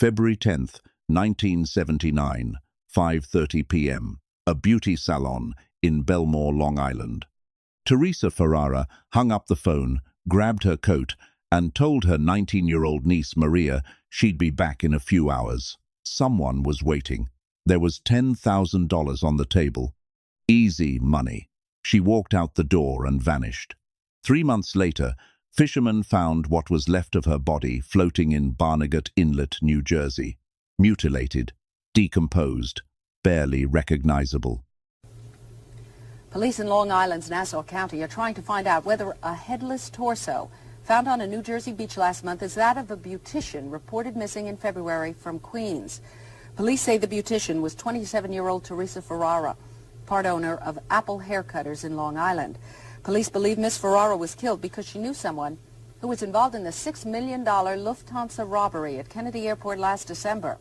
February 10th, 1979, 5:30 p.m. A beauty salon in Belmore, Long Island. Theresa Ferrara hung up the phone, grabbed her coat, and told her 19-year-old niece Maria she'd be back in a few hours. Someone was waiting. There was $10,000 on the table. Easy money. She walked out the door and vanished. 3 months later, fishermen found what was left of her body floating in Barnegat Inlet, New Jersey. Mutilated, decomposed, barely recognizable. Police in Long Island's Nassau County are trying to find out whether a headless torso found on a New Jersey beach last month is that of a beautician reported missing in February from Queens. Police say the beautician was 27-year-old Theresa Ferrara, part owner of Apple Haircutters in Long Island. Police believe Miss Ferrara was killed because she knew someone who was involved in the $6 million Lufthansa robbery at Kennedy Airport last December.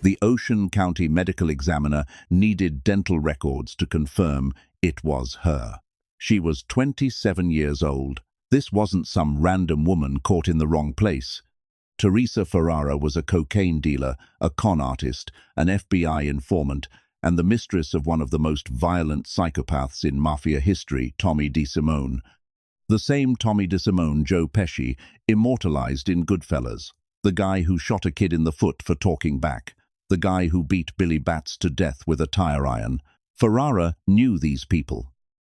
The Ocean County medical examiner needed dental records to confirm it was her. She was 27 years old. This wasn't some random woman caught in the wrong place. Theresa Ferrara was a cocaine dealer, a con artist, an FBI informant, and the mistress of one of the most violent psychopaths in Mafia history, Tommy DeSimone. The same Tommy DeSimone Joe Pesci immortalized in Goodfellas, the guy who shot a kid in the foot for talking back, the guy who beat Billy Bats to death with a tire iron. Ferrara knew these people.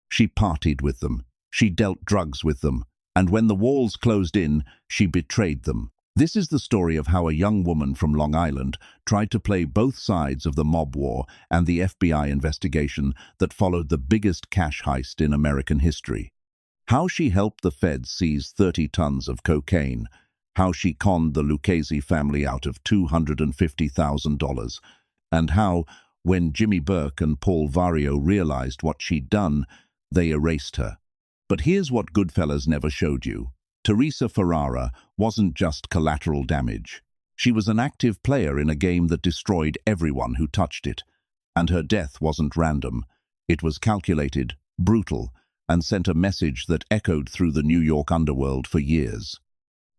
She partied with them. She dealt drugs with them. And when the walls closed in, she betrayed them. This is the story of how a young woman from Long Island tried to play both sides of the mob war and the FBI investigation that followed the biggest cash heist in American history. How she helped the feds seize 30 tons of cocaine. How she conned the Lucchese family out of $250,000. And how, when Jimmy Burke and Paul Vario realized what she'd done, they erased her. But here's what Goodfellas never showed you. Theresa Ferrara wasn't just collateral damage. She was an active player in a game that destroyed everyone who touched it. And her death wasn't random. It was calculated, brutal, and sent a message that echoed through the New York underworld for years.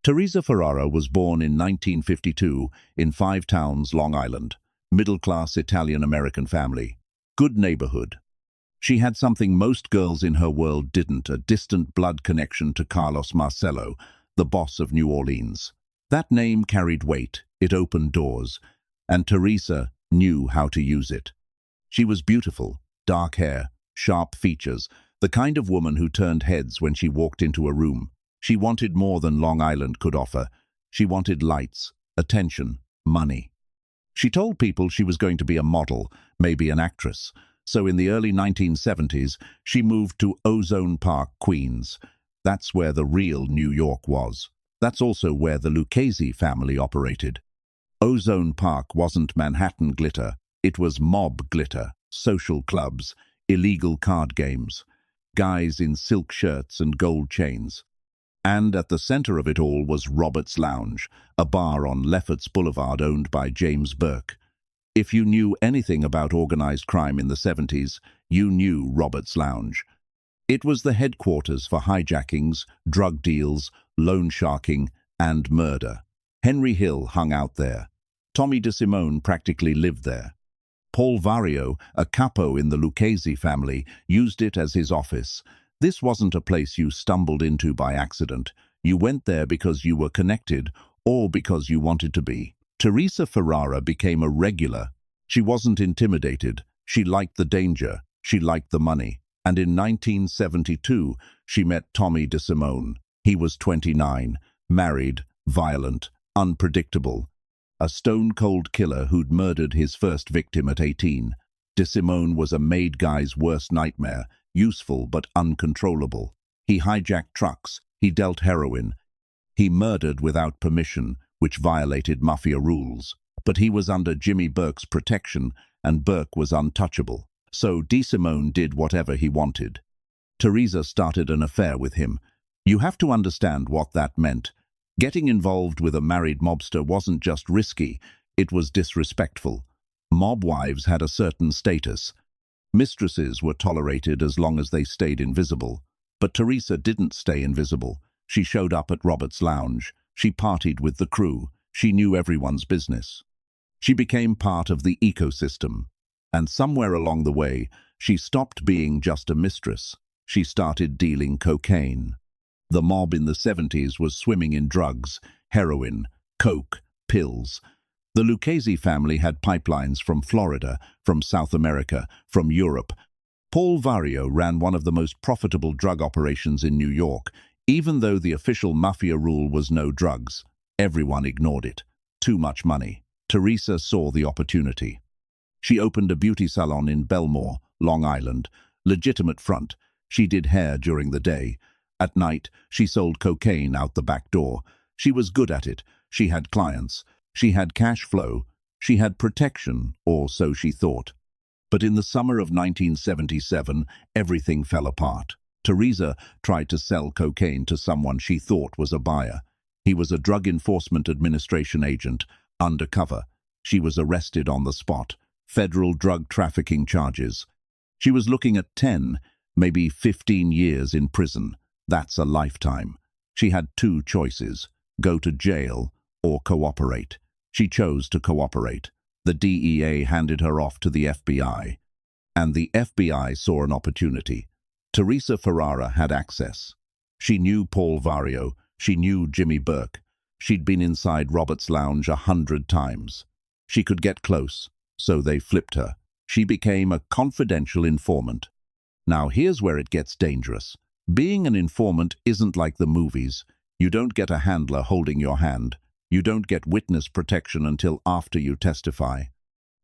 Theresa Ferrara was born in 1952 in Five Towns, Long Island. Middle-class Italian-American family. Good neighborhood. She had something most girls in her world didn't, a distant blood connection to Carlos Marcello, the boss of New Orleans. That name carried weight, it opened doors, and Theresa knew how to use it. She was beautiful, dark hair, sharp features, the kind of woman who turned heads when she walked into a room. She wanted more than Long Island could offer. She wanted lights, attention, money. She told people she was going to be a model, maybe an actress. So in the early 1970s, she moved to Ozone Park, Queens. That's where the real New York was. That's also where the Lucchese family operated. Ozone Park wasn't Manhattan glitter. It was mob glitter, social clubs, illegal card games, guys in silk shirts and gold chains. And at the center of it all was Robert's Lounge, a bar on Lefferts Boulevard owned by James Burke. If you knew anything about organized crime in the 70s, you knew Robert's Lounge. It was the headquarters for hijackings, drug deals, loan sharking, and murder. Henry Hill hung out there. Tommy DeSimone practically lived there. Paul Vario, a capo in the Lucchese family, used it as his office. This wasn't a place you stumbled into by accident. You went there because you were connected, or because you wanted to be. Theresa Ferrara became a regular. She wasn't intimidated. She liked the danger. She liked the money. And in 1972, she met Tommy DeSimone. He was 29, married, violent, unpredictable. A stone-cold killer who'd murdered his first victim at 18. DeSimone was a made guy's worst nightmare, useful but uncontrollable. He hijacked trucks. He dealt heroin. He murdered without permission, which violated Mafia rules. But he was under Jimmy Burke's protection, and Burke was untouchable. So DeSimone did whatever he wanted. Theresa started an affair with him. You have to understand what that meant. Getting involved with a married mobster wasn't just risky, it was disrespectful. Mob wives had a certain status. Mistresses were tolerated as long as they stayed invisible. But Theresa didn't stay invisible. She showed up at Robert's Lounge. She partied with the crew. She knew everyone's business. She became part of the ecosystem. And somewhere along the way, she stopped being just a mistress. She started dealing cocaine. The mob in the 70s was swimming in drugs, heroin, coke, pills. The Lucchese family had pipelines from Florida, from South America, from Europe. Paul Vario ran one of the most profitable drug operations in New York. Even though the official Mafia rule was no drugs, everyone ignored it. Too much money. Theresa saw the opportunity. She opened a beauty salon in Belmore, Long Island. Legitimate front. She did hair during the day. At night, she sold cocaine out the back door. She was good at it. She had clients. She had cash flow. She had protection, or so she thought. But in the summer of 1977, everything fell apart. Theresa tried to sell cocaine to someone she thought was a buyer. He was a Drug Enforcement Administration agent, undercover. She was arrested on the spot. Federal drug trafficking charges. She was looking at 10, maybe 15 years in prison. That's a lifetime. She had two choices: go to jail or cooperate. She chose to cooperate. The DEA handed her off to the FBI. And the FBI saw an opportunity. Theresa Ferrara had access. She knew Paul Vario. She knew Jimmy Burke. She'd been inside Robert's lounge 100 times. She could get close, so they flipped her. She became a confidential informant. Now here's where it gets dangerous. Being an informant isn't like the movies. You don't get a handler holding your hand. You don't get witness protection until after you testify.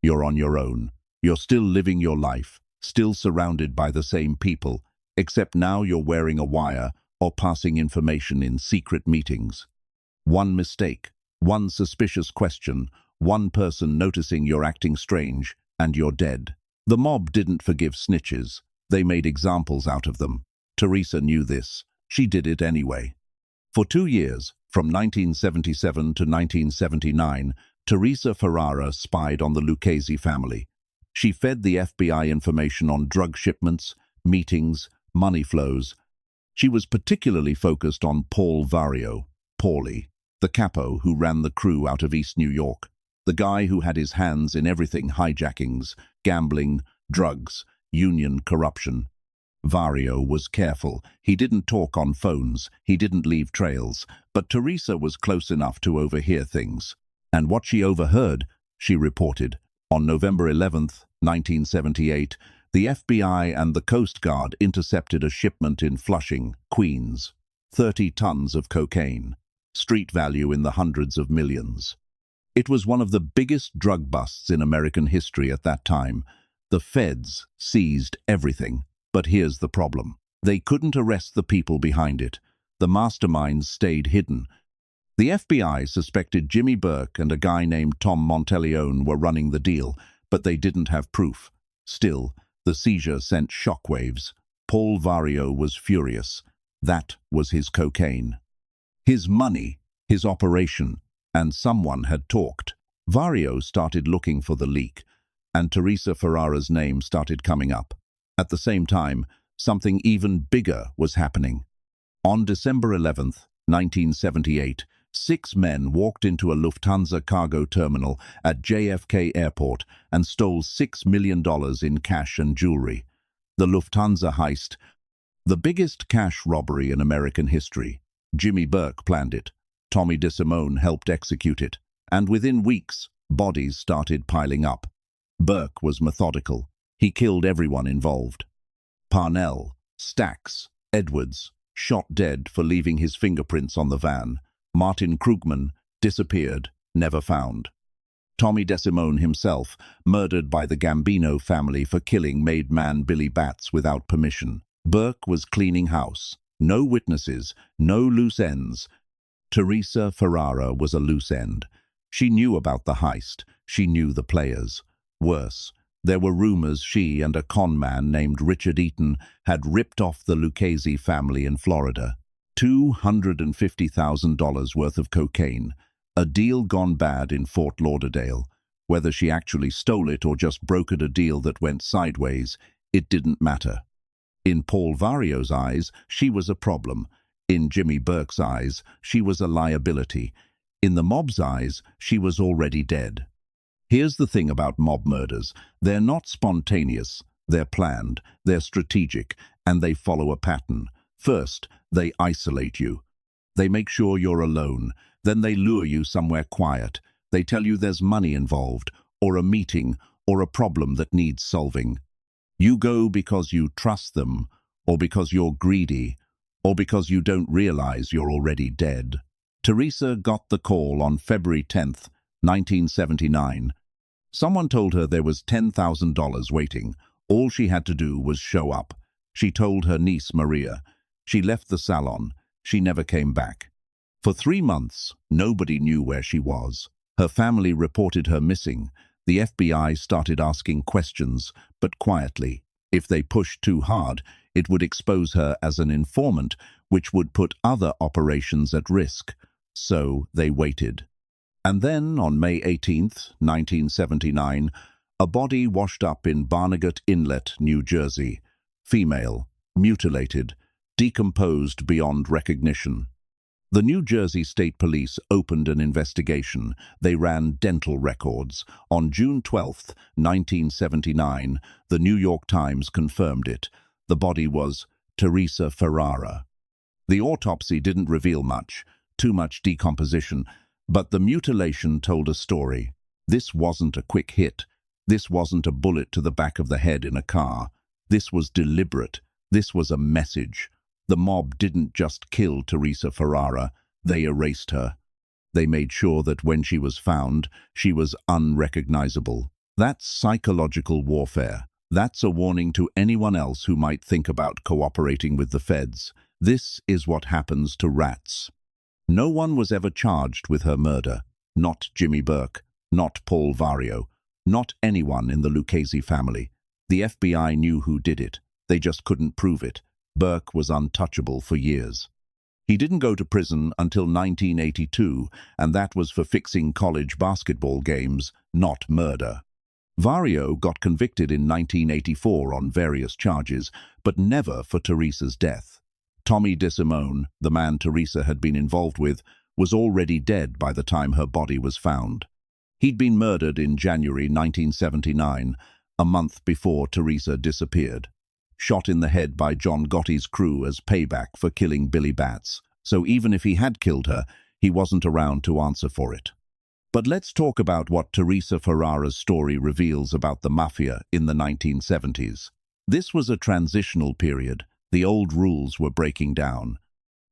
You're on your own. You're still living your life, still surrounded by the same people, except now you're wearing a wire or passing information in secret meetings. One mistake, one suspicious question, one person noticing you're acting strange, and you're dead. The mob didn't forgive snitches. They made examples out of them. Theresa knew this. She did it anyway. For 2 years, from 1977 to 1979, Theresa Ferrara spied on the Lucchese family. She fed the FBI information on drug shipments, meetings, money flows. She was particularly focused on Paul Vario, Paulie, the capo who ran the crew out of East New York, the guy who had his hands in everything: hijackings, gambling, drugs, union corruption. Vario was careful. He didn't talk on phones. He didn't leave trails. But Theresa was close enough to overhear things. And what she overheard, she reported. On November 11th, 1978, the FBI and the Coast Guard intercepted a shipment in Flushing, Queens. 30 tons of cocaine. Street value in the hundreds of millions. It was one of the biggest drug busts in American history at that time. The feds seized everything. But here's the problem. They couldn't arrest the people behind it. The masterminds stayed hidden. The FBI suspected Jimmy Burke and a guy named Tom Monteleone were running the deal, but they didn't have proof. Still, the seizure sent shockwaves. Paul Vario was furious. That was his cocaine. His money, his operation, and someone had talked. Vario started looking for the leak, and Theresa Ferrara's name started coming up. At the same time, something even bigger was happening. On December 11th, 1978, 6 men walked into a Lufthansa cargo terminal at JFK Airport and stole $6 million in cash and jewelry. The Lufthansa heist, the biggest cash robbery in American history. Jimmy Burke planned it. Tommy DeSimone helped execute it. And within weeks, bodies started piling up. Burke was methodical. He killed everyone involved. Parnell, Stacks, Edwards, shot dead for leaving his fingerprints on the van. Martin Krugman disappeared, never found. Tommy DeSimone himself, murdered by the Gambino family for killing made man Billy Batts without permission. Burke was cleaning house. No witnesses, no loose ends. Theresa Ferrara was a loose end. She knew about the heist. She knew the players. Worse, there were rumors she and a con man named Richard Eaton had ripped off the Lucchese family in Florida. $250,000 worth of cocaine, a deal gone bad in Fort Lauderdale. Whether she actually stole it or just brokered a deal that went sideways, it didn't matter. In Paul Vario's eyes, she was a problem. In Jimmy Burke's eyes, she was a liability. In the mob's eyes, she was already dead. Here's the thing about mob murders. They're not spontaneous, they're planned, they're strategic, and they follow a pattern. First, they isolate you. They make sure you're alone. Then they lure you somewhere quiet. They tell you there's money involved, or a meeting, or a problem that needs solving. You go because you trust them, or because you're greedy, or because you don't realize you're already dead. Theresa got the call on February 10th, 1979. Someone told her there was $10,000 waiting. All she had to do was show up. She told her niece Maria. She left the salon. She never came back. For 3 months, nobody knew where she was. Her family reported her missing. The FBI started asking questions, but quietly. If they pushed too hard, it would expose her as an informant, which would put other operations at risk. So they waited. And then, on May 18th, 1979, a body washed up in Barnegat Inlet, New Jersey. Female, mutilated, decomposed beyond recognition. The New Jersey State Police opened an investigation. They ran dental records. On June 12, 1979, the New York Times confirmed it. The body was Theresa Ferrara. The autopsy didn't reveal much, too much decomposition, but the mutilation told a story. This wasn't a quick hit. This wasn't a bullet to the back of the head in a car. This was deliberate. This was a message. The mob didn't just kill Theresa Ferrara, they erased her. They made sure that when she was found, she was unrecognizable. That's psychological warfare. That's a warning to anyone else who might think about cooperating with the feds. This is what happens to rats. No one was ever charged with her murder. Not Jimmy Burke, not Paul Vario, not anyone in the Lucchese family. The FBI knew who did it. They just couldn't prove it. Burke was untouchable for years. He didn't go to prison until 1982, and that was for fixing college basketball games, not murder. Vario got convicted in 1984 on various charges, but never for Theresa's death. Tommy DeSimone, the man Theresa had been involved with, was already dead by the time her body was found. He'd been murdered in January 1979, a month before Theresa disappeared. Shot in the head by John Gotti's crew as payback for killing Billy Batts. So even if he had killed her, he wasn't around to answer for it. But let's talk about what Theresa Ferrara's story reveals about the Mafia in the 1970s. This was a transitional period. The old rules were breaking down.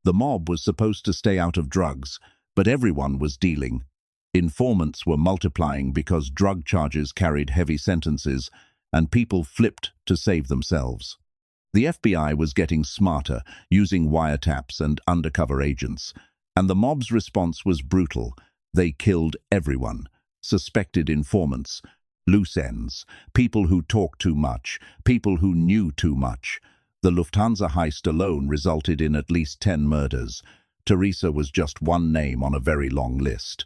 The mob was supposed to stay out of drugs, but everyone was dealing. Informants were multiplying because drug charges carried heavy sentences, and people flipped to save themselves. The FBI was getting smarter, using wiretaps and undercover agents, and the mob's response was brutal. They killed everyone. Suspected informants, loose ends, people who talked too much, people who knew too much. The Lufthansa heist alone resulted in at least 10 murders. Theresa was just one name on a very long list.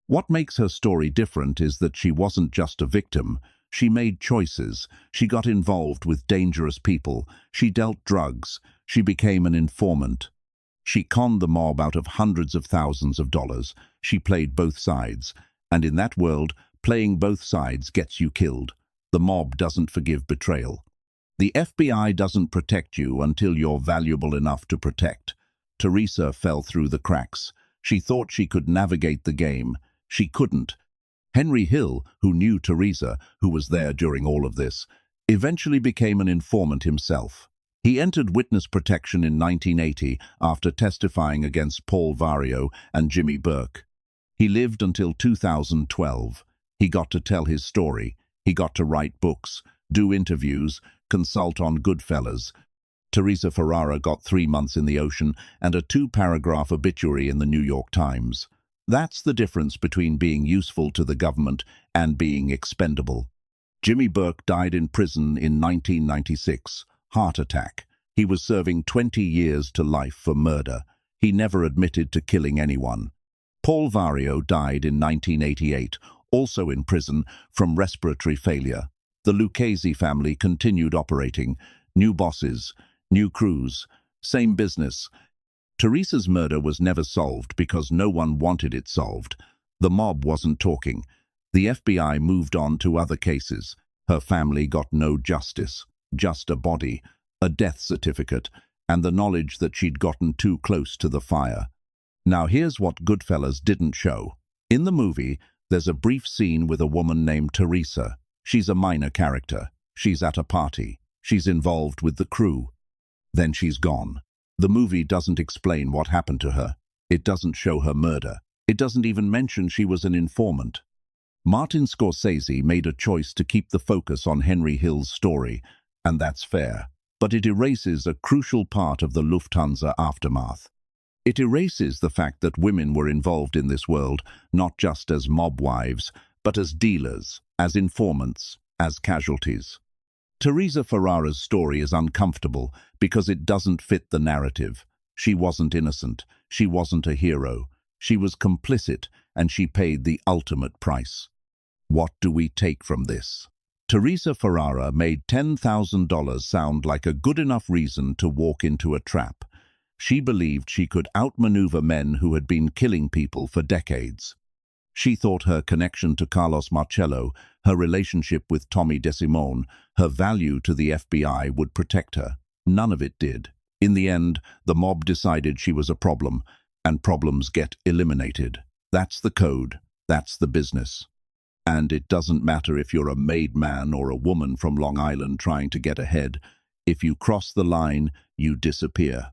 What makes her story different is that she wasn't just a victim. She made choices. She got involved with dangerous people. She dealt drugs. She became an informant. She conned the mob out of hundreds of thousands of dollars. She played both sides. And in that world, playing both sides gets you killed. The mob doesn't forgive betrayal. The FBI doesn't protect you until you're valuable enough to protect. Theresa fell through the cracks. She thought she could navigate the game. She couldn't. Henry Hill, who knew Theresa, who was there during all of this, eventually became an informant himself. He entered witness protection in 1980 after testifying against Paul Vario and Jimmy Burke. He lived until 2012. He got to tell his story. He got to write books, do interviews, consult on Goodfellas. Theresa Ferrara got 3 months in the ocean and a 2-paragraph obituary in the New York Times. That's the difference between being useful to the government and being expendable. Jimmy Burke died in prison in 1996. Heart attack. He was serving 20 years to life for murder. He never admitted to killing anyone. Paul Vario died in 1988, also in prison, from respiratory failure. The Lucchese family continued operating. New bosses, new crews, same business. Theresa's murder was never solved because no one wanted it solved. The mob wasn't talking. The FBI moved on to other cases. Her family got no justice, just a body, a death certificate, and the knowledge that she'd gotten too close to the fire. Now here's what Goodfellas didn't show. In the movie, there's a brief scene with a woman named Theresa. She's a minor character. She's at a party. She's involved with the crew. Then she's gone. The movie doesn't explain what happened to her. It doesn't show her murder. It doesn't even mention she was an informant. Martin Scorsese made a choice to keep the focus on Henry Hill's story, and that's fair. But it erases a crucial part of the Lufthansa aftermath. It erases the fact that women were involved in this world, not just as mob wives, but as dealers, as informants, as casualties. Theresa Ferrara's story is uncomfortable because it doesn't fit the narrative. She wasn't innocent. She wasn't a hero. She was complicit, and she paid the ultimate price. What do we take from this? Theresa Ferrara made $10,000 sound like a good enough reason to walk into a trap. She believed she could outmaneuver men who had been killing people for decades. She thought her connection to Carlos Marcello, her relationship with Tommy DeSimone, her value to the FBI would protect her. None of it did. In the end, the mob decided she was a problem, and problems get eliminated. That's the code. That's the business. And it doesn't matter if you're a made man or a woman from Long Island trying to get ahead. If you cross the line, you disappear.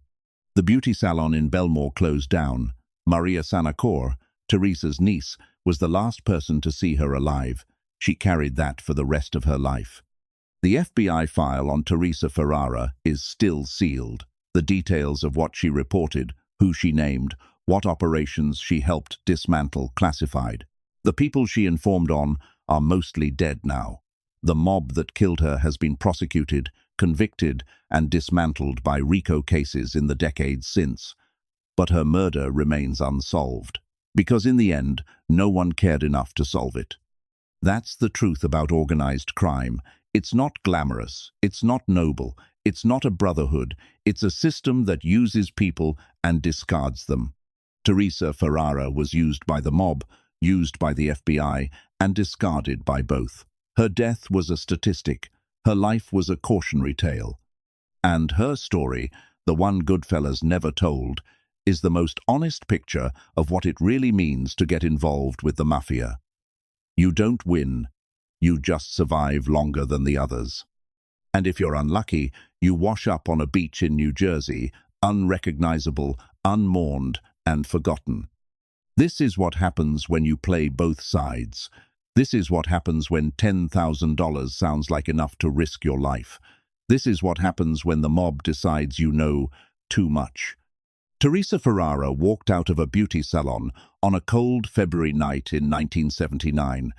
The beauty salon in Belmore closed down. Maria Sanacor, Theresa's niece, was the last person to see her alive. She carried that for the rest of her life. The FBI file on Theresa Ferrara is still sealed. The details of what she reported, who she named, what operations she helped dismantle classified. The people she informed on are mostly dead now. The mob that killed her has been prosecuted, convicted, and dismantled by RICO cases in the decades since. But her murder remains unsolved, because in the end, no one cared enough to solve it. That's the truth about organized crime. It's not glamorous, it's not noble, it's not a brotherhood, it's a system that uses people and discards them. Theresa Ferrara was used by the mob, used by the FBI, and discarded by both. Her death was a statistic. Her life was a cautionary tale. And her story, the one Goodfellas never told, is the most honest picture of what it really means to get involved with the Mafia. You don't win. You just survive longer than the others. And if you're unlucky, you wash up on a beach in New Jersey, unrecognizable, unmourned, and forgotten. This is what happens when you play both sides. This is what happens when $10,000 sounds like enough to risk your life. This is what happens when the mob decides you know too much. Theresa Ferrara walked out of a beauty salon on a cold February night in 1979.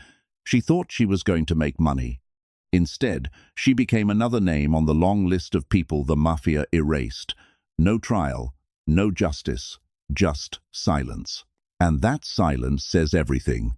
She thought she was going to make money. Instead, she became another name on the long list of people the Mafia erased. No trial, no justice, just silence. And that silence says everything.